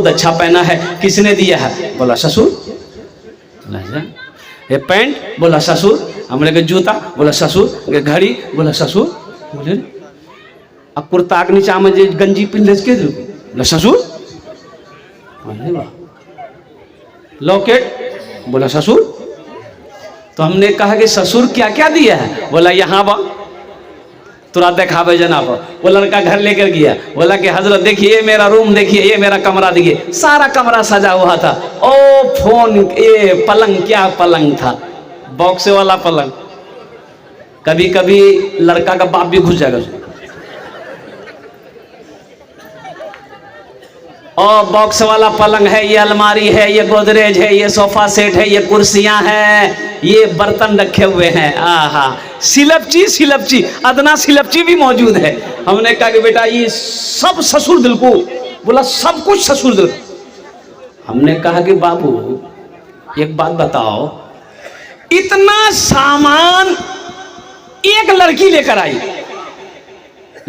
बहुत अच्छा पहना है, किसने दिया है? बोला ससुर। ये पैंट, बोला ससुर। हमने के जूता, बोला ससुर। घड़ी, बोला ससुर। बोले अब कुर्ता के नीचा में जो गंजी पिन के बोला ससुर। लॉकेट, बोला ससुर। तो हमने कहा कि ससुर क्या क्या दिया है? बोला यहाँ बा तुरा देखावे जनाब। वो लड़का घर लेकर गया, बोला कि हजरत देखिए मेरा रूम, देखिए ये मेरा कमरा, देखिए सारा कमरा सजा हुआ था। ओ फोन, ये पलंग, क्या पलंग था, बॉक्स वाला पलंग। कभी कभी लड़का का बाप भी घुस जाएगा। और बॉक्स वाला पलंग है, ये अलमारी है, ये गोदरेज है, ये सोफा सेट है, ये कुर्सियां हैं, ये बर्तन रखे हुए हैं। आहा, सिलपची अदना सिलपची भी मौजूद है। हमने कहा कि बेटा ये सब ससुर दिल को, बोला सब कुछ ससुर दिल। हमने कहा कि बाबू एक बात बताओ, इतना सामान एक लड़की लेकर आई,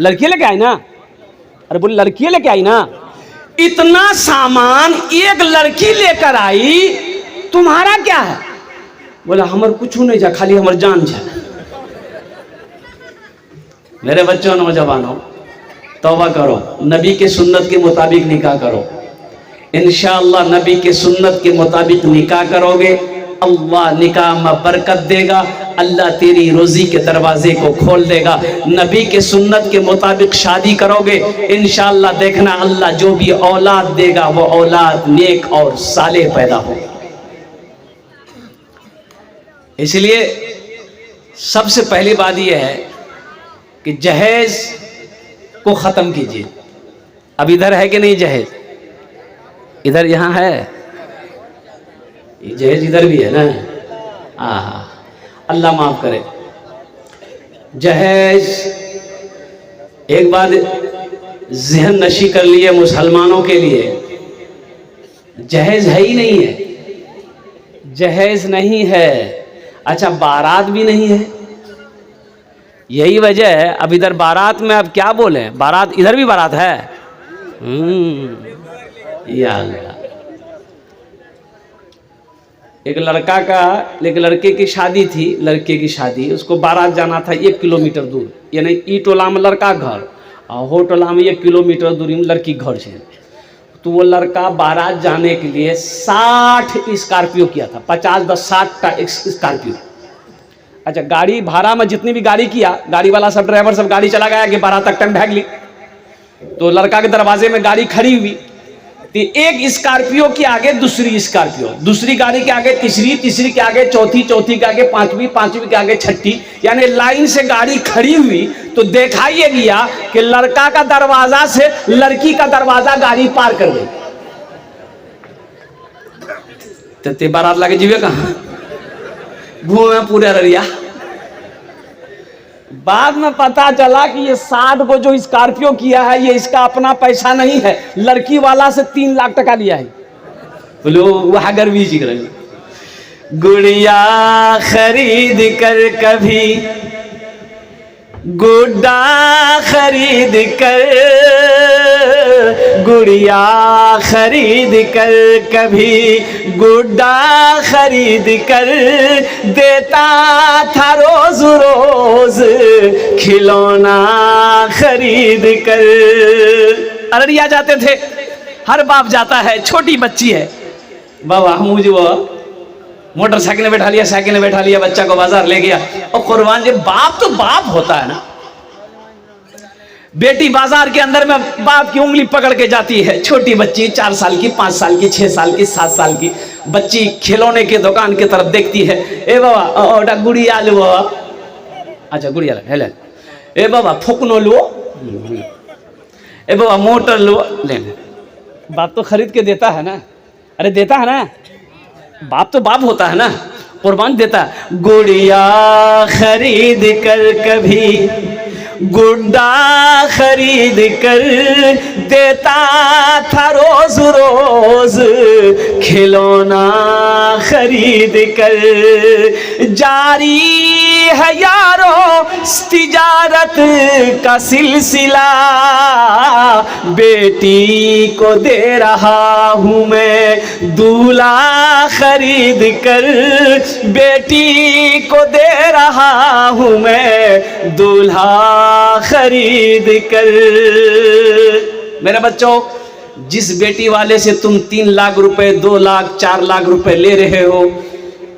लड़की लेके आई ना, अरे बोले लड़की लेके आई ना, इतना सामान एक लड़की लेकर आई, तुम्हारा क्या है? बोला हमर कुछ नहीं जा, खाली हमर जान जा। मेरे बच्चों नौजवानों, तौबा करो, नबी के सुन्नत के मुताबिक निकाह करो। इंशाअल्लाह नबी के सुन्नत के मुताबिक निकाह करोगे, अल्लाह निकाह में बरकत देगा, अल्लाह तेरी रोजी के दरवाजे को खोल देगा। नबी के सुन्नत के मुताबिक शादी करोगे, इंशाअल्लाह देखना अल्लाह जो भी औलाद देगा वो औलाद नेक और सालेह पैदा हो। इसलिए सबसे पहली बात यह है कि जहेज को ख़त्म कीजिए। अब इधर है कि नहीं जहेज? इधर यहाँ है, जहेज इधर भी है ना। आहा, अल्लाह माफ करे। जहेज एक बात ज़हन नशी कर लिए मुसलमानों के लिए, जहेज है ही नहीं है, जहेज नहीं है। अच्छा, बारात भी नहीं है। यही वजह है, अब इधर बारात में अब क्या बोले, बारात इधर भी बारात है। या अल्लाह, एक लड़का का, एक लड़के की शादी थी, लड़के की शादी, उसको बारात जाना था 1 किलोमीटर दूर, यानी ई टोला में लड़का घर और हो टोला में 1 किलोमीटर दूरी में लड़की घर है। तो वो लड़का बारात जाने के लिए 60 स्कॉर्पियो किया था, 50-60 का स्कॉर्पियो। अच्छा, गाड़ी भाड़ा में जितनी भी गाड़ी किया, गाड़ी वाला सब ड्राइवर सब गाड़ी चला गया कि बारात तक टाइम भाग ली। तो लड़का के दरवाजे में गाड़ी खड़ी हुई, तो एक स्कॉर्पियो के आगे दूसरी स्कॉर्पियो, दूसरी गाड़ी के आगे तीसरी, तीसरी के आगे चौथी, चौथी के आगे पांचवी, पांचवी के आगे छठी, यानी लाइन से गाड़ी खड़ी हुई। तो देखा ये गया कि लड़का का दरवाजा से लड़की का दरवाजा गाड़ी पार कर गई। ते बारात लागे जीवे कहाँ, घूमे पूरे अररिया। बाद में पता चला कि ये 60 को जो स्कॉर्पियो किया है ये इसका अपना पैसा नहीं है, लड़की वाला से 3 लाख टका लिया है। बोलो वह गर्वी जी कर, गुड़िया खरीद कर कभी गुड्डा खरीद कर, गुड़िया खरीद कर कभी गुड्डा खरीद कर, देता था रोज रोज खिलौना खरीद कर। अररिया जाते थे, हर बाप जाता है, छोटी बच्ची है, बाबा हम जो मोटरसाइकिल में बैठा लिया, साइकिल में बैठा लिया, बच्चा को बाजार ले गया। और कुर्बान जी, बाप तो बाप होता है ना। बेटी बाजार के अंदर में बाप की उंगली पकड़ के जाती है, छोटी बच्ची 4 साल की, 5 साल की, 6 साल की, 7 साल की बच्ची खिलौने के दुकान की तरफ देखती है। ए बाबा गुड़िया लो बाबा, अच्छा गुड़िया ले, ए बाबा फुकनो लो, ए बाबा मोटर लो, ले। बाप तो खरीद के देता है ना, अरे देता है ना, बाप तो बाप होता है ना, कुर्बान देता है। गुड़िया खरीद कर कभी गुड्डा खरीद कर, देता था रोज रोज खिलौना खरीद कर, जारी है यारो तिजारत का सिलसिला, बेटी को दे रहा हूँ मैं दूल्हा खरीद कर, बेटी को दे रहा हूँ मैं दूल्हा खरीद कर। मेरे बच्चों, जिस बेटी वाले से तुम 3 लाख रुपए, 2 लाख, 4 लाख रुपए ले रहे हो,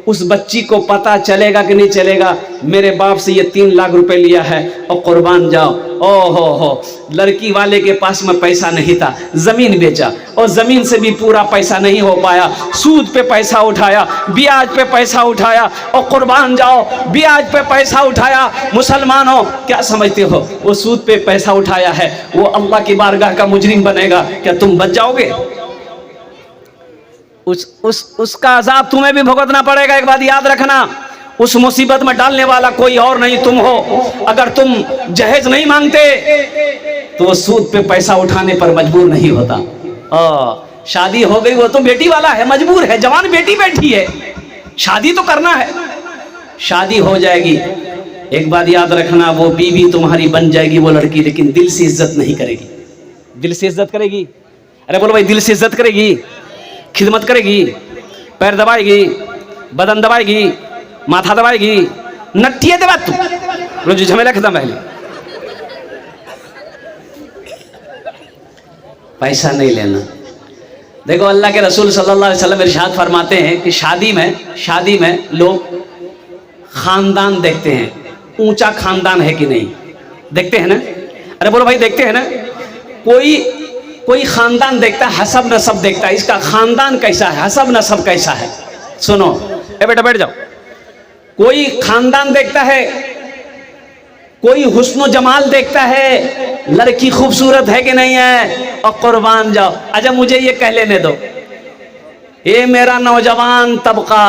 उस बच्ची को पता चलेगा कि नहीं चलेगा मेरे बाप से ये 3 लाख रुपए लिया है और कुर्बान जाओ। ओ हो, लड़की वाले के पास में पैसा नहीं था, जमीन बेचा और जमीन से भी पूरा पैसा नहीं हो पाया, सूद पे पैसा उठाया, ब्याज पे पैसा उठाया और कुर्बान जाओ, ब्याज पे पैसा उठाया। मुसलमानों, क्या समझते हो वो सूद पे पैसा उठाया है, वो अल्लाह की बारगाह का मुजरिम बनेगा? क्या तुम बच जाओगे? उसका अजाब तुम्हें भी भुगतना पड़ेगा। एक बात याद रखना, उस मुसीबत में डालने वाला कोई और नहीं तुम हो। अगर तुम जहेज नहीं मांगते तो वो सूद पे पैसा उठाने पर मजबूर नहीं होता। शादी हो गई, वो तो बेटी वाला है, मजबूर है, जवान बेटी बैठी है, शादी तो करना है, शादी हो जाएगी। एक बात याद रखना, वो बीवी तुम्हारी बन जाएगी वो लड़की, लेकिन दिल से इज्जत नहीं करेगी। दिल से इज्जत करेगी? अरे बोलो भाई, दिल से इज्जत करेगी, खिदमत करेगी, पैर दबाएगी, बदन दबाएगी, माथा दबाएगी, नट्टी है दबा तू रोज झमेला खत्म। पहले पैसा नहीं लेना। देखो, अल्लाह के रसूल सल्लल्लाहु अलैहि वसल्लम इरशाद फरमाते हैं कि शादी में लोग खानदान देखते हैं, ऊंचा खानदान है कि नहीं, देखते हैं ना? अरे बोलो भाई, देखते हैं ना? कोई खानदान देखता है, हसब नसब देखता है, इसका खानदान कैसा है, हसब नसब कैसा है। सुनो, ए बेटा बैठ जाओ। कोई खानदान देखता है, कोई हुस्न जमाल देखता है, लड़की खूबसूरत है कि नहीं है, और कुर्बान जाओ। अच्छा मुझे ये कह लेने दो, ये मेरा नौजवान तबका,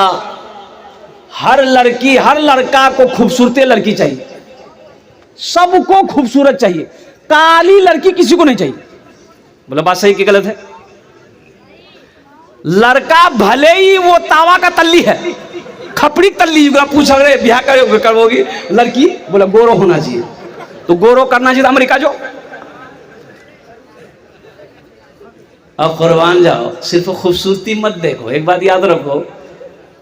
हर लड़की हर लड़का को खूबसूरत लड़की चाहिए, सबको खूबसूरत चाहिए, काली लड़की किसी को नहीं चाहिए। बोला बात सही कि गलत है? लड़का भले ही वो तावा का तल्ली है, खपड़ी तल्ली, पूछा ब्याह करोगी लड़की, बोला गोरो होना चाहिए, तो गोरो करना चाहिए अमेरिका जो। अब कुर्बान जाओ, सिर्फ खूबसूरती मत देखो। एक बात याद रखो,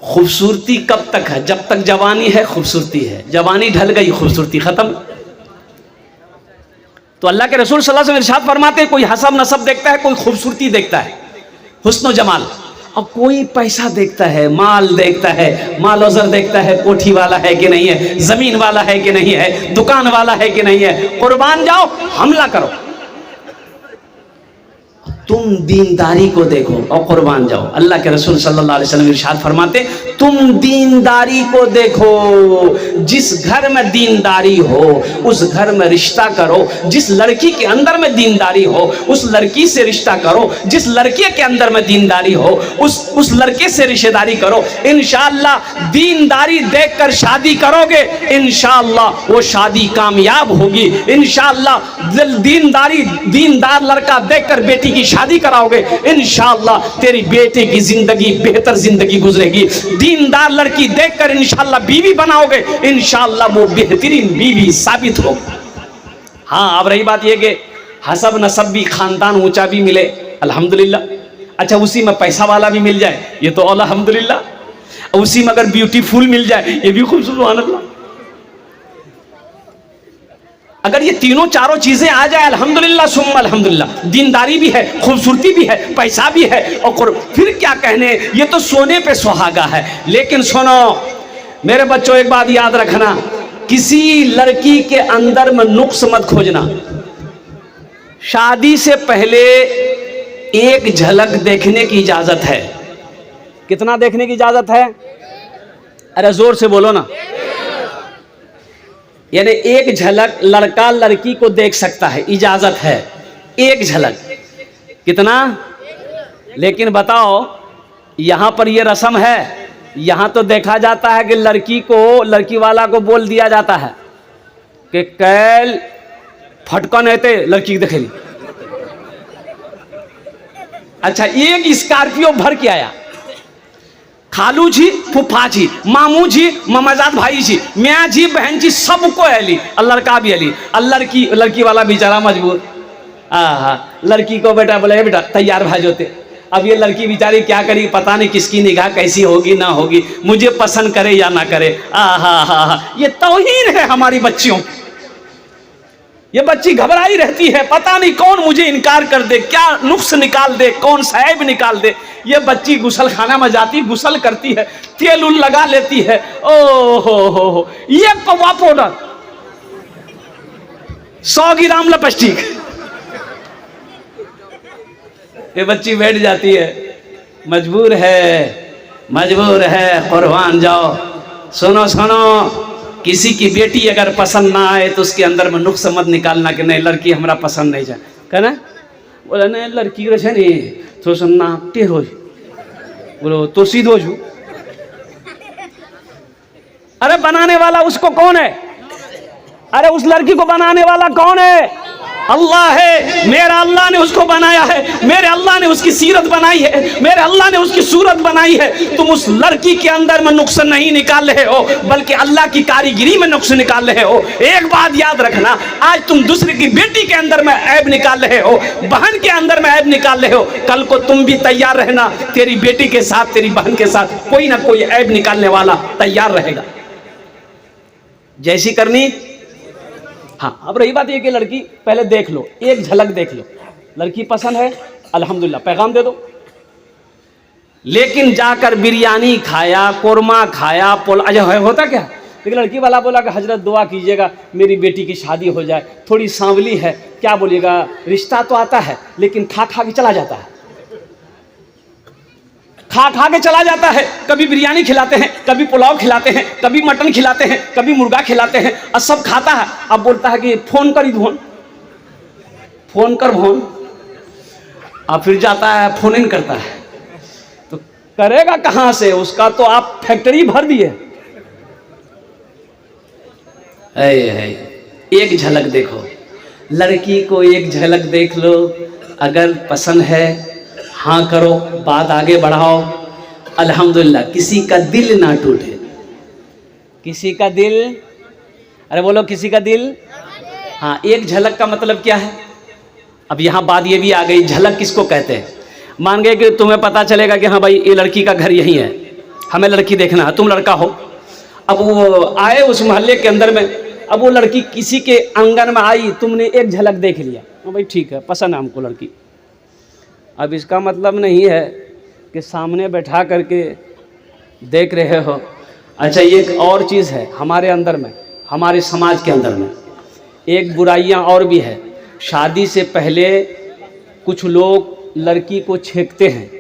खूबसूरती कब तक है? जब तक जवानी है खूबसूरती है, जवानी ढल गई खूबसूरती खत्म। तो अल्लाह के रसूल सल्लल्लाहु अलैहि वसल्लम इरशाद फरमाते हैं, कोई हसब नसब देखता है, कोई खूबसूरती देखता है, हुस्न जमाल, और कोई पैसा देखता है, माल देखता है, माल वज़र देखता है, कोठी वाला है कि नहीं है, जमीन वाला है कि नहीं है, दुकान वाला है कि नहीं है। कुर्बान जाओ, हमला करो। तुम दीनदारी को देखो और कुर्बान जाओ। अल्लाह के रसूल सल्लल्लाहु अलैहि वसल्लम इरशाद फरमाते, तुम दीनदारी को देखो, जिस घर में दीनदारी हो उस घर में रिश्ता करो, जिस लड़की के अंदर में दीनदारी हो उस लड़की से रिश्ता करो, जिस लड़के के अंदर में दीनदारी हो उस लड़के से रिश्तेदारी करो। इंशाअल्लाह दीनदारी देखकर शादी करोगे, इंशाअल्लाह वो शादी कामयाब होगी। इंशाअल्लाह दीनदार लड़का देखकर बेटी की शादी कराओगे, इंशाअल्लाह तेरी बेटे की जिंदगी बेहतर जिंदगी गुजरेगी। दीनदार लड़की देखकर इंशाअल्लाह बीवी बनाओगे, इंशाअल्लाह वो बेहतरीन बीवी साबित होगी। हाँ, अब रही बात ये कि हसब नसब भी, खानदान ऊंचा भी मिले, अल्हम्दुलिल्लाह। अच्छा, उसी में पैसा वाला भी मिल जाए, ये तो अल्हम्दुलिल्लाह। उसी में अगर ब्यूटीफुल मिल जाए, ये भी खूबसूरत, सुभान अल्लाह। अगर ये तीनों चारों चीजें आ जाए, अल्हम्दुलिल्लाह सुम्मा अल्हम्दुलिल्लाह। दीनदारी भी है, खूबसूरती भी है, पैसा भी है, और फिर क्या कहने, ये तो सोने पे सुहागा है। लेकिन सुनो मेरे बच्चों, एक बात याद रखना, किसी लड़की के अंदर में नुक्स मत खोजना। शादी से पहले एक झलक देखने की इजाजत है। कितना देखने की इजाजत है? अरे जोर से बोलो ना। यानी एक झलक लड़का लड़की को देख सकता है, इजाजत है, एक झलक। कितना? लेकिन बताओ, यहां पर यह रस्म है, यहां तो देखा जाता है कि लड़की वाला को बोल दिया जाता है कि कैल फटकन रहते लड़की की देखेली। अच्छा, एक स्कॉर्पियो भर के आया, खालू जी, फूफा जी, मामू जी, ममाजाद भाई जी, मियाँ जी, बहन जी, सबको अली, और लड़का भी अली। और लड़की वाला बेचारा मजबूर। लड़की को बेटा बोले बेटा तैयार भाई होते। अब ये लड़की बेचारी क्या करी, पता नहीं किसकी निगाह कैसी होगी ना होगी, मुझे पसंद करे या ना करे। ये तौहीन है हमारी बच्चियों। ये बच्ची घबराई रहती है, पता नहीं कौन मुझे इनकार कर दे, क्या नुक्स निकाल दे, कौन साहिब निकाल दे। ये बच्ची गुसल खाना में जाती, गुसल करती है, तेल उल लगा लेती है। ओ हो, ये कौवा पाउडर, 100 ग्राम लिपस्टिक। ये बच्ची बैठ जाती है, मजबूर है, कुर्बान जाओ। सुनो, किसी की बेटी अगर पसंद ना आए तो उसके अंदर में नुक्स मत निकालना कि नहीं लड़की हमरा पसंद नहीं जाए, कहना बोला नहीं लड़की रहे नहीं तो सुनना टेढ़ो बोलो तो सीधो छू। अरे बनाने वाला उसको कौन है? अरे उस लड़की को बनाने वाला कौन है? अल्लाह है। मेरा अल्लाह ने उसको बनाया है, मेरे अल्लाह ने उसकी सीरत बनाई है, मेरे अल्लाह ने उसकी सूरत बनाई है। तुम उस लड़की के अंदर में नुक्स नहीं निकाल रहे हो, बल्कि अल्लाह की कारीगिरी में नुक्स निकाल रहे हो। एक बात याद रखना, आज तुम दूसरे की बेटी के अंदर में ऐब निकाल रहे हो, बहन के अंदर में ऐब निकाल रहे हो, कल को तुम भी तैयार रहना, तेरी बेटी के साथ, तेरी बहन के साथ कोई ना कोई ऐब निकालने वाला तैयार रहेगा। जैसी करनी। हाँ, अब रही बात ये कि लड़की पहले देख लो, एक झलक देख लो, लड़की पसंद है अल्हम्दुलिल्लाह पैगाम दे दो। लेकिन जाकर बिरयानी खाया, कोरमा खाया, होता क्या? लेकिन लड़की वाला बोला कि हजरत दुआ कीजिएगा मेरी बेटी की शादी हो जाए, थोड़ी सांवली है, क्या बोलिएगा, रिश्ता तो आता है लेकिन खा के चला जाता है, खा के चला जाता है। कभी बिरयानी खिलाते हैं, कभी पुलाव खिलाते हैं, कभी मटन खिलाते हैं, कभी मुर्गा खिलाते हैं, और सब खाता है। अब बोलता है कि फोन कर भोन, अब फिर जाता है फोन इन करता है, तो करेगा कहां से? उसका तो आप फैक्ट्री भर दिए। एक झलक देखो, लड़की को एक झलक देख लो, अगर पसंद है हाँ करो, बात आगे बढ़ाओ। अल्हम्दुलिल्लाह किसी का दिल ना टूटे, किसी का दिल, अरे बोलो किसी का दिल। हाँ, एक झलक का मतलब क्या है? अब यहाँ बात ये भी आ गई, झलक किसको कहते हैं? मान गए कि तुम्हें पता चलेगा कि हाँ भाई ये लड़की का घर यहीं है, हमें लड़की देखना है, तुम लड़का हो। अब वो आए उस मोहल्ले के अंदर में, अब वो लड़की किसी के आंगन में आई, तुमने एक झलक देख लिया, हाँ भाई ठीक है पसंद है हमको लड़की। अब इसका मतलब नहीं है कि सामने बैठा करके देख रहे हो। अच्छा, ये एक और चीज़ है हमारे अंदर में, हमारे समाज के अंदर में एक बुराइयां और भी है। शादी से पहले कुछ लोग लड़की को छेकते हैं,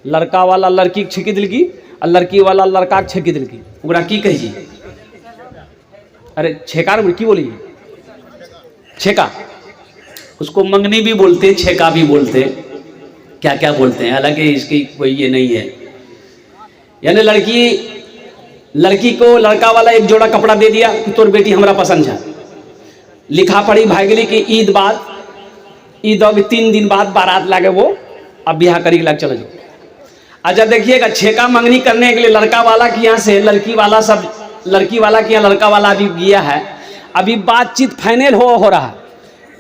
लड़का वाला लड़की छेकी दिल की और लड़की वाला लड़का छेकी दिल की, ओकरा की कहिए? अरे छेका की बोली, छेका, उसको मंगनी भी बोलते, छेका भी बोलते, क्या क्या बोलते हैं, हालांकि इसकी कोई ये नहीं है। यानी लड़की को लड़का वाला एक जोड़ा कपड़ा दे दिया कि तोर बेटी हमारा पसंद है, लिखा पड़ी भाई गेली कि ईद अब 3 दिन बाद बारात लागे, वो अब ब्याह करी लग चलो जाओ। अच्छा देखिएगा, छेका मंगनी करने के लिए लड़का वाला के यहाँ से लड़की वाला के यहाँ लड़का वाला अभी गया है, अभी बातचीत फाइनल हो रहा है,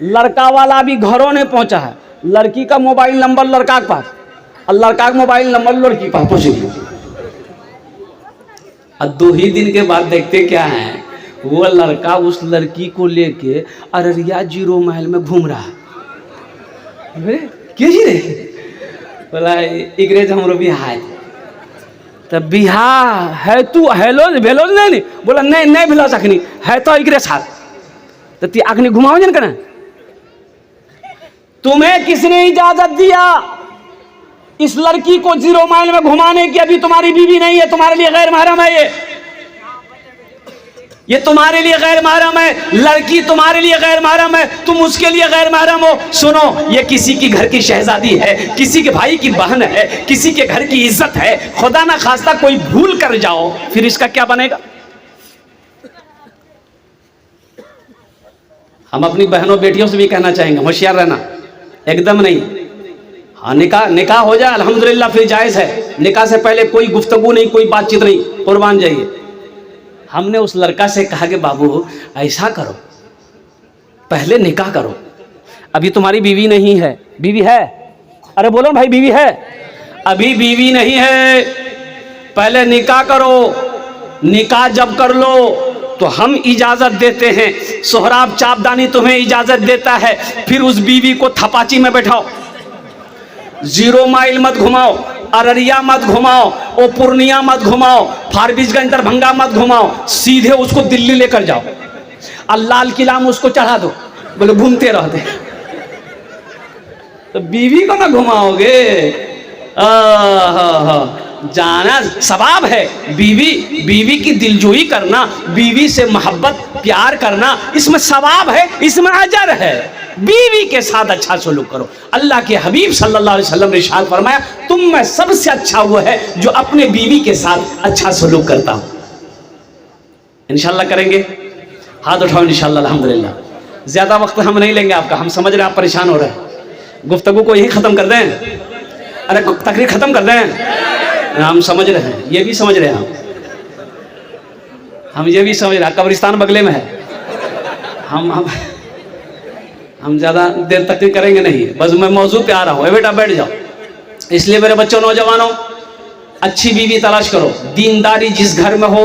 लड़का वाला अभी घरों नहीं पहुंचा है, लड़की का मोबाइल नंबर लड़का के पास और लड़का का मोबाइल नंबर लड़की के पास पहुंच गया। और 2 ही दिन के बाद देखते क्या है, वो लड़का उस लड़की को लेके अररिया 0 माइल में घूम रहा है। जी रे बोला इकरे हमरो बिहार है, तब बिहार है तू हेलो भेलो नहीं, बोला नहीं भेलो अखनी है तो इकरे साथ, तो ती अखनी घुमाओ जन कना। तुम्हें किसने इजाजत दिया इस लड़की को 0 माइल में घुमाने की? अभी तुम्हारी बीवी नहीं है, तुम्हारे लिए गैर महरम है, ये तुम्हारे लिए गैर महरम है, लड़की तुम्हारे लिए गैर महरम है, तुम उसके लिए गैर महरम हो। सुनो, ये किसी की घर की शहजादी है, किसी के भाई की बहन है, किसी के घर की इज्जत है, खुदा ना खास्ता कोई भूल कर जाओ, फिर इसका क्या बनेगा? हम अपनी बहनों बेटियों से भी कहना चाहेंगे, होशियार रहना, एकदम नहीं, हाँ, निकाह निकाह हो जाए अल्हम्दुलिल्लाह, फिर जायज़ है। निकाह से पहले कोई गुफ्तगू नहीं, कोई बातचीत नहीं, कुर्बान जाइए। हमने उस लड़का से कहा कि बाबू ऐसा करो, पहले निकाह करो। अभी तुम्हारी बीवी नहीं है, बीवी है? अरे बोलो भाई, बीवी है? अभी बीवी नहीं है, पहले निकाह करो। निकाह जब कर लो तो हम इजाजत देते हैं, सोहराब चापदानी तुम्हें इजाजत देता है, फिर उस बीवी को थपाची में बैठाओ, 0 माइल मत घुमाओ, अररिया मत घुमाओ, ओ पूर्णिया मत घुमाओ, फारबिसगंज दरभंगा मत घुमाओ, सीधे उसको दिल्ली लेकर जाओ और लाल किला में उसको चढ़ा दो, बोले घूमते रहते। तो बीवी को ना घुमाओगे? जाना सवाब है। बीवी की दिलजोई करना, बीवी से मोहब्बत प्यार करना, इसमें सवाब है, इसमें अजर है। बीवी के साथ अच्छा सलूक करो। अल्लाह के हबीब सल्लल्लाहु अलैहि वसल्लम ने इरशाद फरमाया, तुम में सबसे अच्छा वो है जो अपने बीवी के साथ अच्छा सलूक करता हो। इंशाल्लाह करेंगे, हाथ उठाओ इंशाल्लाह। अल्हम्दुलिल्लाह, ज्यादा वक्त हम नहीं लेंगे आपका, हम समझ रहे हैं आप परेशान हो रहे हैं। गुफ्तगू को यही खत्म कर दें, अरे तकरीर खत्म कर दें। हम समझ रहे हैं, ये भी समझ रहे हैं हम ये भी समझ रहे हैं। कब्रिस्तान बगले में है, हम ज़्यादा देर तकरीर करेंगे नहीं, बस मैं मौजू पे आ रहा हूँ। बेटा बैठ जाओ। इसलिए मेरे बच्चों, नौजवानों, अच्छी बीवी तलाश करो। दीनदारी जिस घर में हो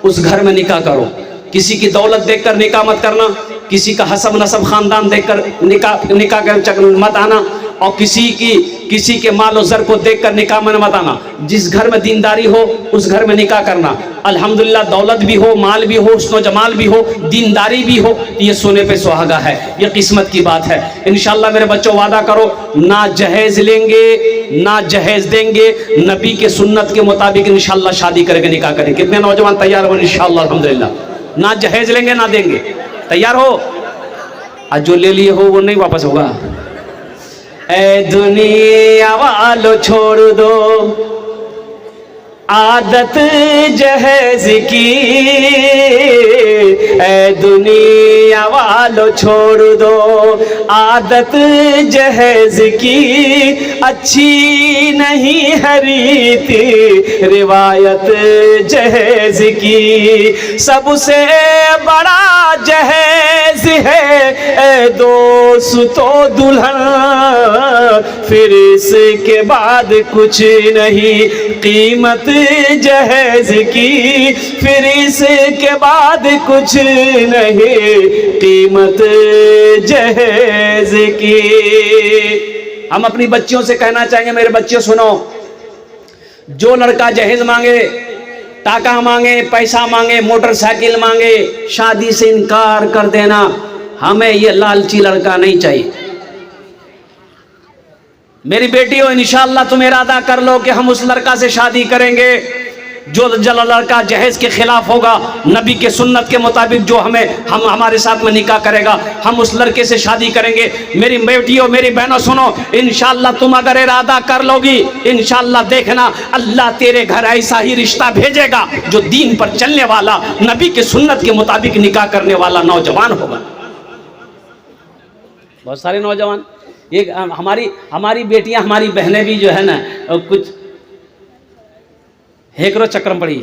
उस घर में निकाह करो। किसी की दौलत देखकर निकाह मत करना, किसी का हसब नसब खानदान देखकर निकाह कर चक्कर मत आना, और किसी के माल और ज़र को देखकर निकाह में मत आना। जिस घर में दीनदारी हो उस घर में निकाह करना। अल्हम्दुलिल्लाह, दौलत भी हो, माल भी हो, हुस्न जमाल भी हो, दीनदारी भी हो, ये सोने पे सुहागा है, ये किस्मत की बात है। इंशाल्लाह मेरे बच्चों, वादा करो, ना जहेज लेंगे ना जहेज देंगे, नबी के सुन्नत के मुताबिक इंशाल्लाह शादी करके निकाह करेंगे। कितने नौजवान तैयार हो? इंशाल्लाह अल्हम्दुलिल्लाह, ना जहेज लेंगे ना देंगे। तैयार हो? आज जो ले लिए हो वो नहीं वापस होगा। ऐ दुनिया वालों छोड़ दो आदत जहेज की, ऐ दुनिया वालों छोड़ दो आदत जहेज की, अच्छी नहीं है रीति रिवायत जहेज की। सबसे बड़ा जहेज है ऐ दोस्तों दुल्हन, फिर इसके बाद कुछ नहीं कीमत जहेज की, फिर इसके बाद कुछ नहीं कीमत जहेज की। हम अपनी बच्चियों से कहना चाहेंगे, मेरे बच्चियों सुनो, जो लड़का जहेज मांगे, टाका मांगे, पैसा मांगे, मोटरसाइकिल मांगे, शादी से इनकार कर देना। हमें ये लालची लड़का नहीं चाहिए। मेरी बेटियों, इंशाअल्लाह तुम इरादा कर लो कि हम उस लड़का से शादी करेंगे जो लड़का जहेज के खिलाफ होगा, नबी के सुन्नत के मुताबिक जो हमारे साथ में निकाह करेगा, हम उस लड़के से शादी करेंगे। मेरी बेटियों, मेरी बहनों सुनो, इंशाअल्लाह तुम अगर इरादा कर लोगी, इंशाअल्लाह देखना अल्लाह तेरे घर ऐसा ही रिश्ता भेजेगा जो दीन पर चलने वाला, नबी के सुन्नत के मुताबिक निकाह करने वाला नौजवान होगा। बहुत सारे नौजवान, ये हमारी बेटियां, हमारी बहनें भी जो है ना, कुछ हेकरो चक्कर में पड़ी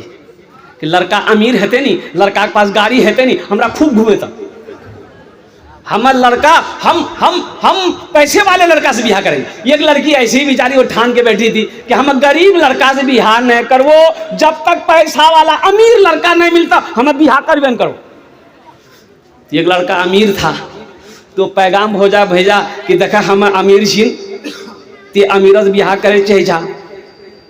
कि लड़का अमीर है नहीं, लड़का के पास गाड़ी है नहीं, हमरा खूब घूमे था। हमार लड़का हम पैसे वाले लड़का से बिहार करेंगे। एक लड़की ऐसी ही बेचारी वो ठान के बैठी थी कि हम गरीब लड़का से बिहार नहीं करवो, जब तक पैसा वाला अमीर लड़का नहीं मिलता हमें बिहार करबे न करो। एक लड़का अमीर था तो पैगाम भेजा कि देखा हम अमीर छी, ते अमीर से बिहार करे चाहे जा,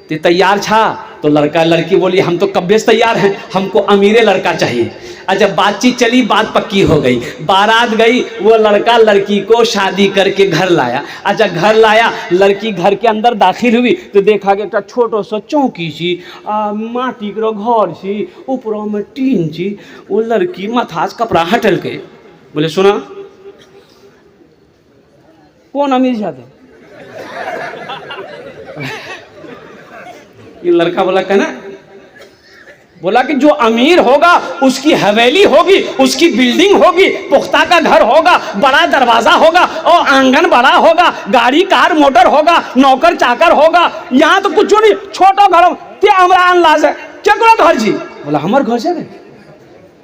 ते तैयार छा? तो लड़की बोली हम तो कब्बे से तैयार हैं, हमको अमीरे लड़का चाहिए। अच्छा, बातचीत चली, बात पक्की हो गई, बारात गई, वो लड़का लड़की को शादी करके घर लाया। अच्छा, घर लाया, लड़की घर के अंदर दाखिल हुई तो देखा कि एक छोटो सा चौकी छी, माटी के घर छी, ऊपरों में टीन छी। वो लड़की माथा से कपड़ा हटल के बोले, सुना कौन अमीर जाते? ये लड़का बोला, कहना बोला कि जो अमीर होगा उसकी हवेली होगी, उसकी बिल्डिंग होगी, पुख्ता का घर होगा, बड़ा दरवाजा होगा और आंगन बड़ा होगा, गाड़ी कार मोटर होगा, नौकर चाकर होगा। यहाँ तो कुछ नहीं, छोटा घर ते हमरा अंदाज है केकरो घर छी। बोला हमर घर छै।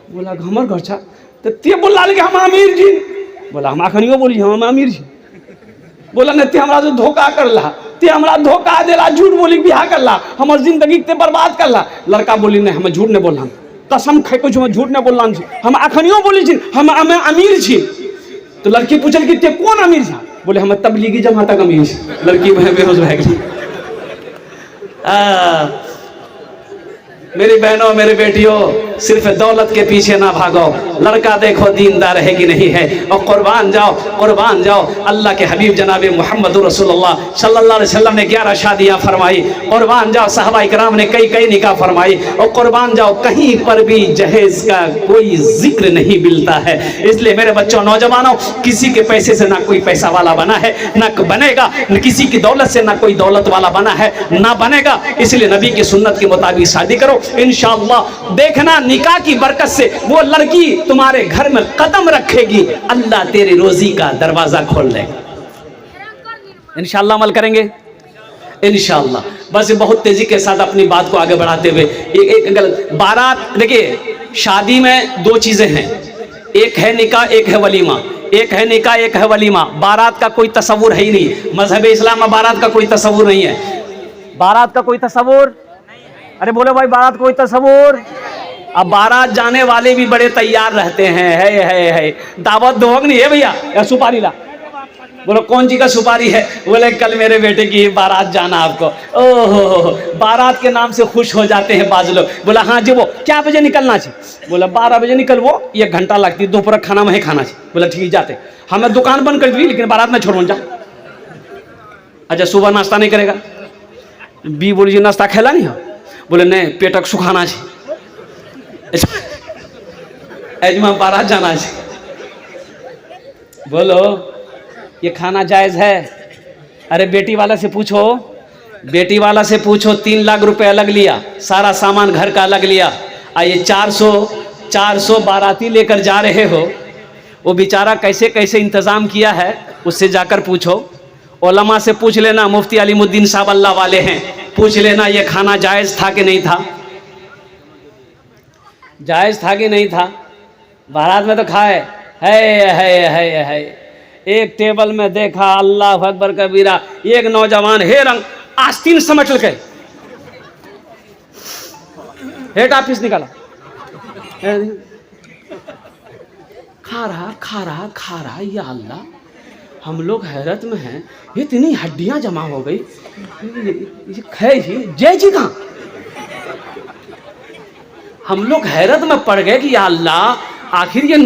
बोला हमर घर छा तो ते बोला कि हम अमीर छी। बोला हम अखनियो बोली हम अमीर छी। बोला नहीं ते हमरा जो धोखा करला, ते हमरा धोखा देला, झूठ बोली बियाह करला, हमर जिंदगी ते बर्बाद करला। लड़का बोली नहीं हम झूठ नहीं बोलला, कसम खाई को झूठ नहीं बोलला, हम अखनियो बोली छी हम अमीर छी। तो लड़की पूछल कि ते कौन अमीर छा। बोले हम तबलीगी जमात का अमीर छी। लड़की बेहोश हो गई। मेरी बहनों मेरी बेटियों, सिर्फ दौलत के पीछे ना भागो, लड़का देखो दीनदार है कि नहीं है, और कुर्बान जाओ। अल्लाह के हबीब जनाब मोहम्मद रसूलुल्लाह सल्लल्लाहु अलैहि वसल्लम ने 11 शादियाँ फरमाई। कुर्बान जाओ, सहाबा इकराम ने कई निकाह फरमाई। और कुर्बान जाओ, कहीं पर भी जहेज का कोई जिक्र नहीं मिलता है। इसलिए मेरे बच्चों नौजवानों, किसी के पैसे से ना कोई पैसा वाला बना है, ना बनेगा, न किसी की दौलत से ना कोई दौलत वाला बना है, ना बनेगा। इसलिए नबी की सुन्नत के मुताबिक शादी करो, इंशाअल्लाह देखना निकाह की बरकत से वो लड़की तुम्हारे घर में कदम रखेगी, अल्लाह तेरी रोजी का दरवाजा खोल देगा। इंशाअल्लाह अमल करेंगे इंशाअल्लाह। बस बहुत तेजी के साथ अपनी बात को आगे बढ़ाते हुए एक बारात, देखिए शादी में दो चीजें हैं, एक है निकाह, एक है वलीमा। एक है निकाह, एक है वलीमा। बारात का कोई तस्वुर है ही नहीं। मजहब इस्लाम में बारात का कोई तस्वुर नहीं है। बारात का कोई तस्वुर, अरे बोलो भाई बारात कोई तस्वुर। अब बारात जाने वाले भी बड़े तैयार रहते हैं, है दावत दोग नहीं है भैया, या सुपारी ला। बोलो कौन जी का सुपारी है। बोले कल मेरे बेटे की बारात जाना आपको। ओहो, बारात के नाम से खुश हो जाते हैं बाज लोग। बोला हाँ जी, वो क्या बजे निकलना चाहिए। बोला 12 बजे निकल, वो 1 घंटा लगती, दोपहर खाना वहीं खाना चाहिए। बोला ठीक जाते, हमें दुकान बंद कर दी लेकिन बारात में छोड़ जा। अच्छा सुबह नाश्ता नहीं करेगा। बी बोली जी नाश्ता खेला नहीं हो। बोले नहीं पेटक सुखाना चाहिए, एजमा बारात जाना चाहिए। बोलो ये खाना जायज है। अरे बेटी वाला से पूछो, 3 लाख रुपए अलग लिया, सारा सामान घर का अलग लिया, ये 400 बाराती लेकर जा रहे हो, वो बेचारा कैसे कैसे इंतजाम किया है उससे जाकर पूछो। उलमा से पूछ लेना, मुफ्ती अलीमुद्दीन साहब अल्लाह वाले हैं, पूछ लेना ये खाना जायज़ था कि नहीं था, जायज़ था कि नहीं था। बारात में तो खाए है। एक टेबल में देखा अल्लाह अकबर कबीरा, एक नौजवान हे रंग आस्तीन समझ के हेड ऑफिस निकाला, खा रहा। या अल्लाह, हम लोग हैरत में हैं, इतनी हड्डियां जमा हो गई। जय जी कहाँ। हम लोग हैरत में पड़ गए कि या अल्लाह आखिर ये